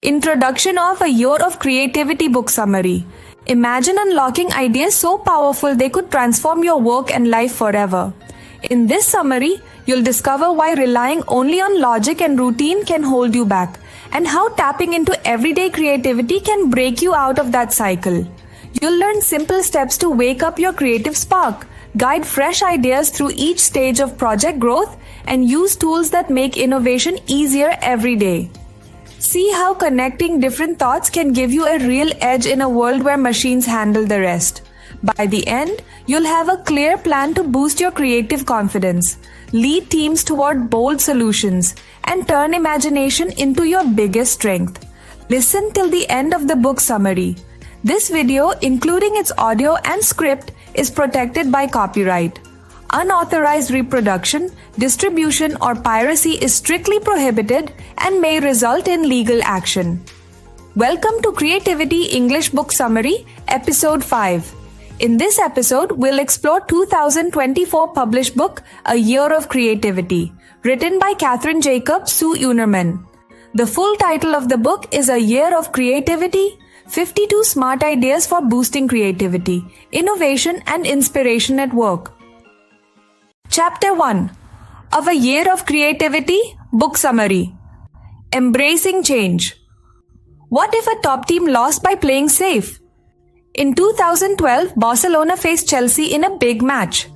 Introduction of A Year of Creativity book summary. Imagine unlocking ideas so powerful they could transform your work and life forever. In this summary, you'll discover why relying only on logic and routine can hold you back, and how tapping into everyday creativity can break you out of that cycle. You'll learn simple steps to wake up your creative spark, guide fresh ideas through each stage of project growth, and use tools that make innovation easier every day. See how connecting different thoughts can give you a real edge in a world where machines handle the rest. By the end, you'll have a clear plan to boost your creative confidence, lead teams toward bold solutions, and turn imagination into your biggest strength. Listen till the end of the book summary. This video, including its audio and script, is protected by copyright. Unauthorized reproduction, distribution, or piracy is strictly prohibited and may result in legal action. Welcome to Creativity English Book Summary, Episode 5. In this episode, we'll explore 2024 published book, A Year of Creativity, written by Kathryn Sue Unerman. The full title of the book is A Year of Creativity, 52 Smart Ideas for Boosting Creativity, Innovation and Inspiration at Work. Chapter 1 of A Year of Creativity Book Summary. Embracing Change. What if a top team lost by playing safe? In 2012, Barcelona faced Chelsea in a big match.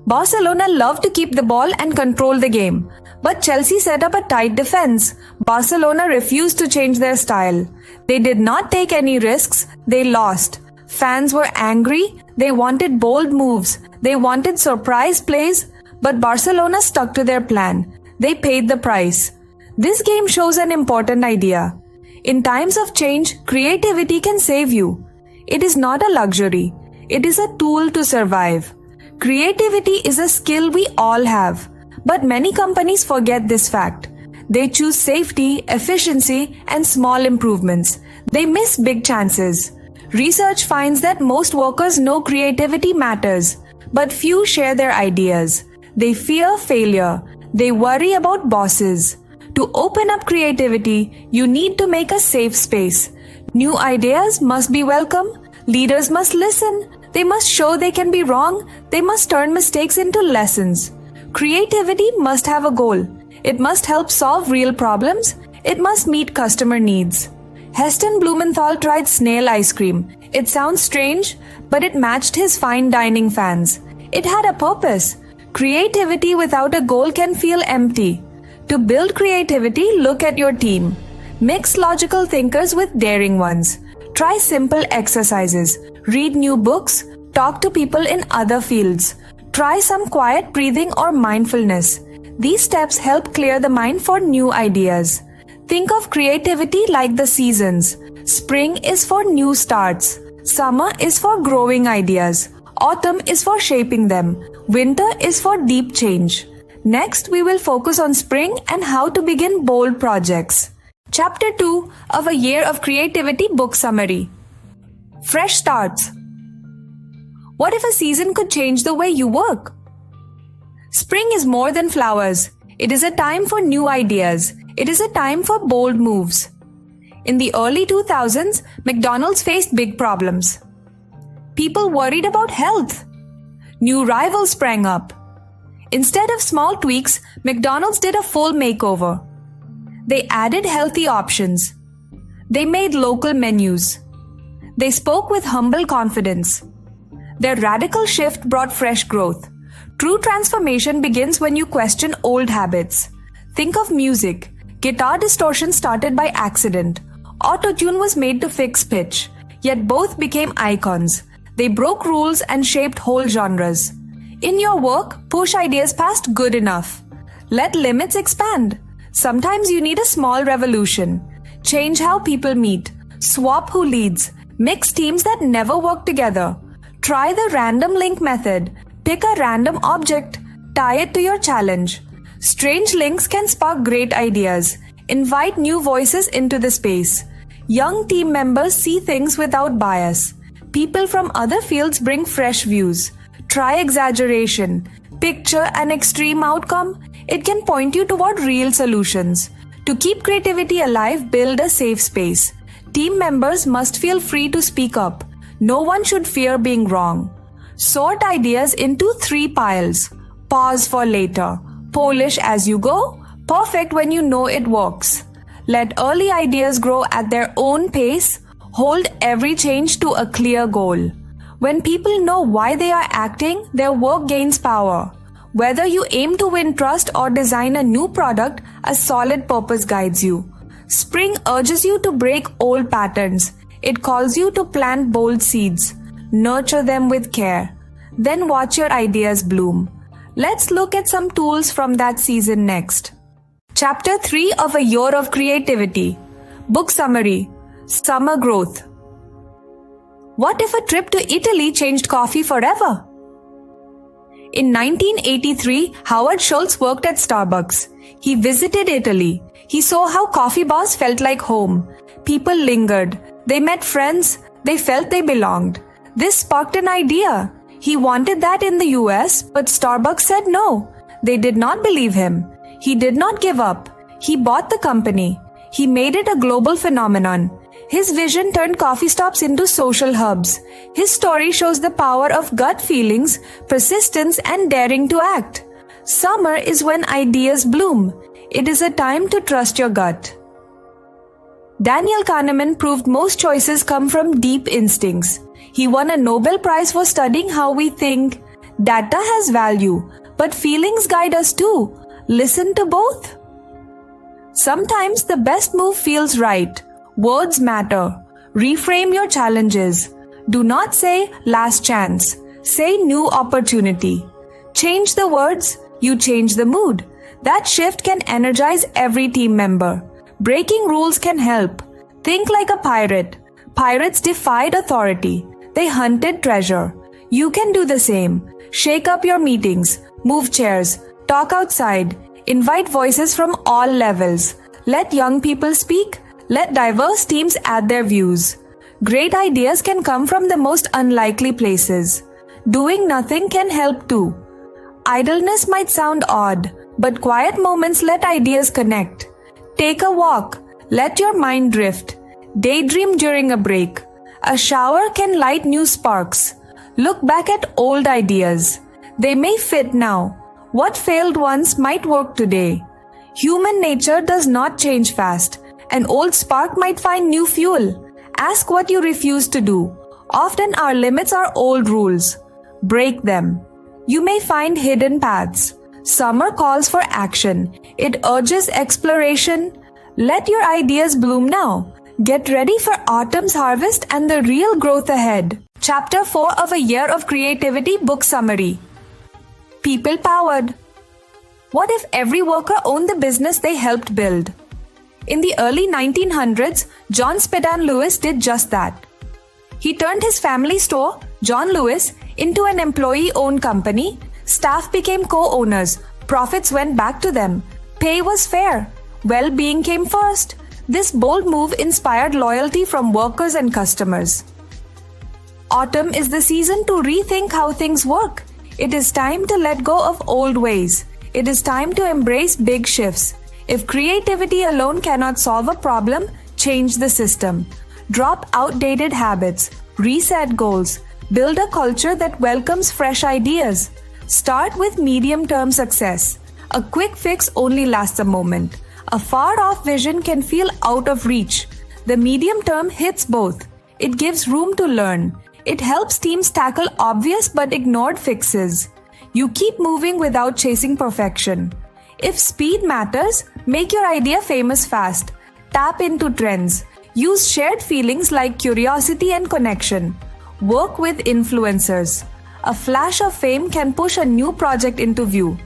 Barcelona loved to keep the ball and control the game, but Chelsea set up a tight defense. Barcelona refused to change their style. They did not take any risks. They lost. Fans were angry. They wanted bold moves. They wanted surprise plays. But Barcelona stuck to their plan. They paid the price. This game shows an important idea. In times of change, creativity can save you. It is not a luxury. It is a tool to survive. Creativity is a skill we all have. But many companies forget this fact. They choose safety, efficiency, and small improvements. They miss big chances. Research finds that most workers know creativity matters, but few share their ideas. They fear failure. They worry about bosses. To open up creativity, you need to make a safe space. New ideas must be welcome. Leaders must listen. They must show they can be wrong. They must turn mistakes into lessons. Creativity must have a goal. It must help solve real problems. It must meet customer needs. Heston Blumenthal tried snail ice cream. It sounds strange, but it matched his fine dining fans. It had a purpose. Creativity without a goal can feel empty. To build creativity, look at your team. Mix logical thinkers with daring ones. Try simple exercises. Read new books. Talk to people in other fields. Try some quiet breathing or mindfulness. These steps help clear the mind for new ideas. Think of creativity like the seasons. Spring is for new starts. Summer is for growing ideas. Autumn is for shaping them. Winter is for deep change. Next, we will focus on spring and how to begin bold projects. Chapter 2 of A Year of Creativity Book Summary. Fresh Starts. What if a season could change the way you work? Spring is more than flowers. It is a time for new ideas. It is a time for bold moves. In the early 2000s, McDonald's faced big problems. People worried about health. New rivals sprang up. Instead of small tweaks, McDonald's did a full makeover. They added healthy options. They made local menus. They spoke with humble confidence. Their radical shift brought fresh growth. True transformation begins when you question old habits. Think of music. Guitar distortion started by accident. Auto-tune was made to fix pitch. Yet both became icons. They broke rules and shaped whole genres. In your work, push ideas past good enough. Let limits expand. Sometimes you need a small revolution. Change how people meet. Swap who leads. Mix teams that never work together. Try the random link method. Pick a random object. Tie it to your challenge. Strange links can spark great ideas. Invite new voices into the space. Young team members see things without bias. People from other fields bring fresh views. Try exaggeration. Picture an extreme outcome. It can point you toward real solutions. To keep creativity alive, build a safe space. Team members must feel free to speak up. No one should fear being wrong. Sort ideas into 3 piles. Pause for later. Polish as you go. Perfect when you know it works. Let early ideas grow at their own pace. Hold every change to a clear goal. When people know why they are acting, their work gains power. Whether you aim to win trust or design a new product, a solid purpose guides you. Spring urges you to break old patterns. It calls you to plant bold seeds. Nurture them with care. Then watch your ideas bloom. Let's look at some tools from that season next. Chapter 3 of A Year of Creativity. Book Summary. Summer Growth. What if a trip to Italy changed coffee forever? In 1983, Howard Schultz worked at Starbucks. He visited Italy. He saw how coffee bars felt like home. People lingered. They met friends. They felt they belonged. This sparked an idea. He wanted that in the US, but Starbucks said no. They did not believe him. He did not give up. He bought the company. He made it a global phenomenon. His vision turned coffee stops into social hubs. His story shows the power of gut feelings, persistence, and daring to act. Summer is when ideas bloom. It is a time to trust your gut. Daniel Kahneman proved most choices come from deep instincts. He won a Nobel Prize for studying how we think. Data has value, but feelings guide us too. Listen to both. Sometimes the best move feels right. Words matter. Reframe your challenges. Do not say last chance. Say new opportunity. Change the words, you change the mood. That shift can energize every team member. Breaking rules can help. Think like a pirate. Pirates defied authority. They hunted treasure. You can do the same. Shake up your meetings. Move chairs. Talk outside. Invite voices from all levels. Let young people speak. Let diverse teams add their views. Great ideas can come from the most unlikely places. Doing nothing can help too. Idleness might sound odd, but quiet moments let ideas connect. Take a walk. Let your mind drift. Daydream during a break. A shower can light new sparks. Look back at old ideas. They may fit now. What failed once might work today. Human nature does not change fast. An old spark might find new fuel. Ask what you refuse to do. Often our limits are old rules. Break them. You may find hidden paths. Summer calls for action. It urges exploration. Let your ideas bloom now. Get ready for autumn's harvest and the real growth ahead. Chapter 4 of A Year of Creativity Book Summary. People Powered. What if every worker owned the business they helped build? In the early 1900s, John Spedan Lewis did just that. He turned his family store, John Lewis, into an employee-owned company. Staff became co-owners. Profits went back to them. Pay was fair. Well-being came first. This bold move inspired loyalty from workers and customers. Autumn is the season to rethink how things work. It is time to let go of old ways. It is time to embrace big shifts. If creativity alone cannot solve a problem, change the system. Drop outdated habits. Reset goals. Build a culture that welcomes fresh ideas. Start with medium-term success. A quick fix only lasts a moment. A far-off vision can feel out of reach. The medium term hits both. It gives room to learn. It helps teams tackle obvious but ignored fixes. You keep moving without chasing perfection. If speed matters, make your idea famous fast. Tap into trends. Use shared feelings like curiosity and connection. Work with influencers. A flash of fame can push a new project into view.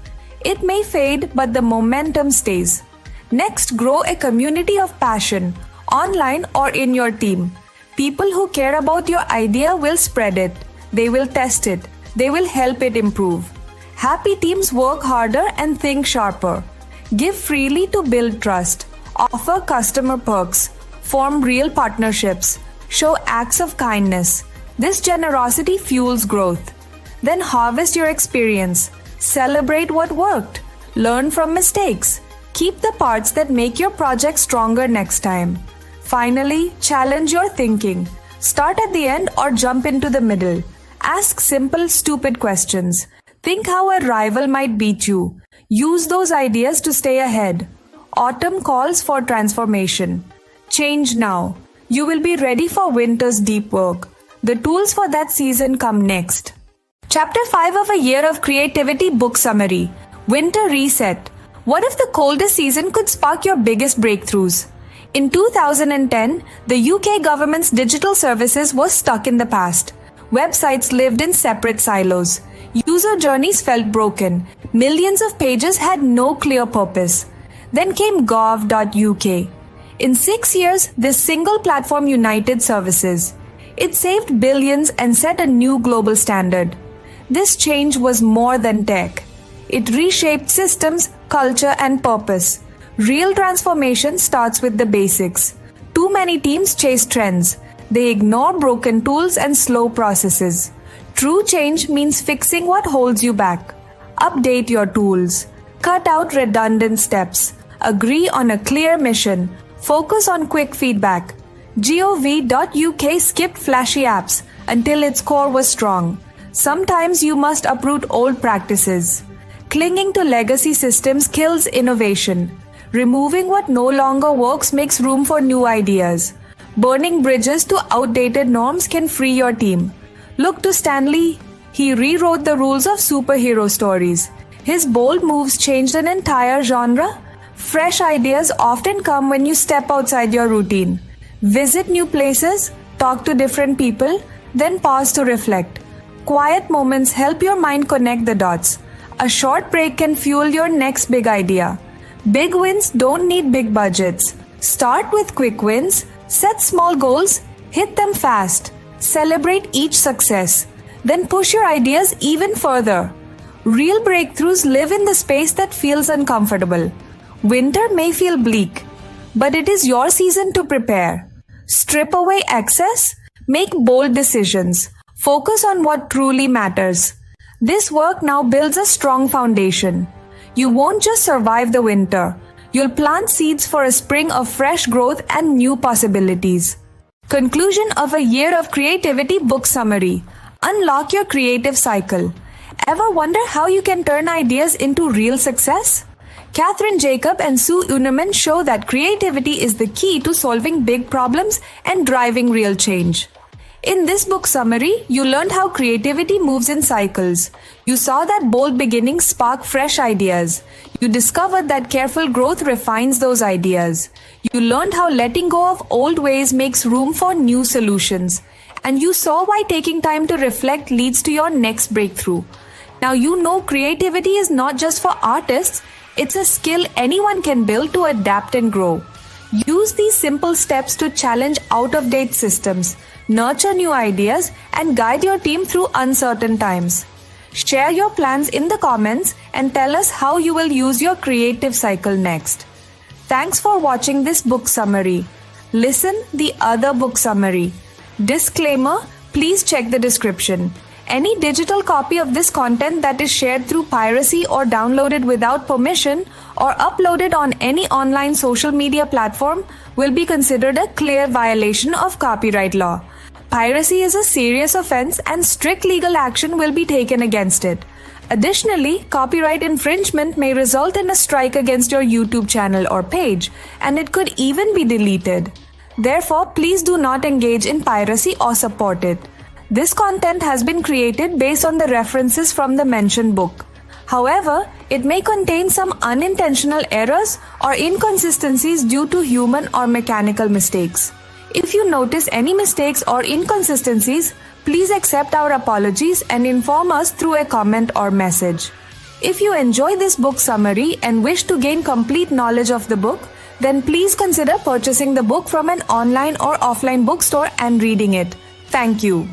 It may fade, but the momentum stays. Next, grow a community of passion, online or in your team. People who care about your idea will spread it. They will test it. They will help it improve. Happy teams work harder and think sharper. Give freely to build trust. Offer customer perks. Form real partnerships. Show acts of kindness. This generosity fuels growth. Then harvest your experience. Celebrate what worked. Learn from mistakes. Keep the parts that make your project stronger next time. Finally, challenge your thinking. Start at the end or jump into the middle. Ask simple, stupid questions. Think how a rival might beat you. Use those ideas to stay ahead. Autumn calls for transformation. Change now. You will be ready for winter's deep work. The tools for that season come next. Chapter 5 of A Year of Creativity Book Summary. Winter Reset. What if the coldest season could spark your biggest breakthroughs? In 2010, the UK government's digital services was stuck in the past. Websites lived in separate silos. User journeys felt broken. Millions of pages had no clear purpose. Then came gov.uk. In 6 years, this single platform united services. It saved billions and set a new global standard. This change was more than tech. It reshaped systems, culture, and purpose. Real transformation starts with the basics. Too many teams chase trends. They ignore broken tools and slow processes. True change means fixing what holds you back. Update your tools. Cut out redundant steps. Agree on a clear mission. Focus on quick feedback. gov.uk skipped flashy apps until its core was strong. Sometimes you must uproot old practices. Clinging to legacy systems kills innovation. Removing what no longer works makes room for new ideas. Burning bridges to outdated norms can free your team. Look to Stanley. He rewrote the rules of superhero stories. His bold moves changed an entire genre. Fresh ideas often come when you step outside your routine. Visit new places, talk to different people, then pause to reflect. Quiet moments help your mind connect the dots. A short break can fuel your next big idea. Big wins don't need big budgets. Start with quick wins. Set small goals, hit them fast. Celebrate each success. Then push your ideas even further. Real breakthroughs live in the space that feels uncomfortable. Winter may feel bleak, but it is your season to prepare. Strip away excess, make bold decisions. Focus on what truly matters. This work now builds a strong foundation. You won't just survive the winter. You'll plant seeds for a spring of fresh growth and new possibilities. Conclusion of A Year of Creativity Book Summary. Unlock your creative cycle. Ever wonder how you can turn ideas into real success? Kathryn Jacob and Sue Unerman show that creativity is the key to solving big problems and driving real change. In this book summary, you learned how creativity moves in cycles. You saw that bold beginnings spark fresh ideas. You discovered that careful growth refines those ideas. You learned how letting go of old ways makes room for new solutions. And you saw why taking time to reflect leads to your next breakthrough. Now you know creativity is not just for artists, it's a skill anyone can build to adapt and grow. Use these simple steps to challenge out-of-date systems, nurture new ideas, and guide your team through uncertain times. Share your plans in the comments and tell us how you will use your creative cycle next. Thanks for watching this book summary. Listen the other book summary. Disclaimer, please check the description. Any digital copy of this content that is shared through piracy or downloaded without permission or uploaded on any online social media platform will be considered a clear violation of copyright law. Piracy is a serious offense and strict legal action will be taken against it. Additionally, copyright infringement may result in a strike against your YouTube channel or page, and it could even be deleted. Therefore, please do not engage in piracy or support it. This content has been created based on the references from the mentioned book. However, it may contain some unintentional errors or inconsistencies due to human or mechanical mistakes. If you notice any mistakes or inconsistencies, please accept our apologies and inform us through a comment or message. If you enjoy this book summary and wish to gain complete knowledge of the book, then please consider purchasing the book from an online or offline bookstore and reading it. Thank you.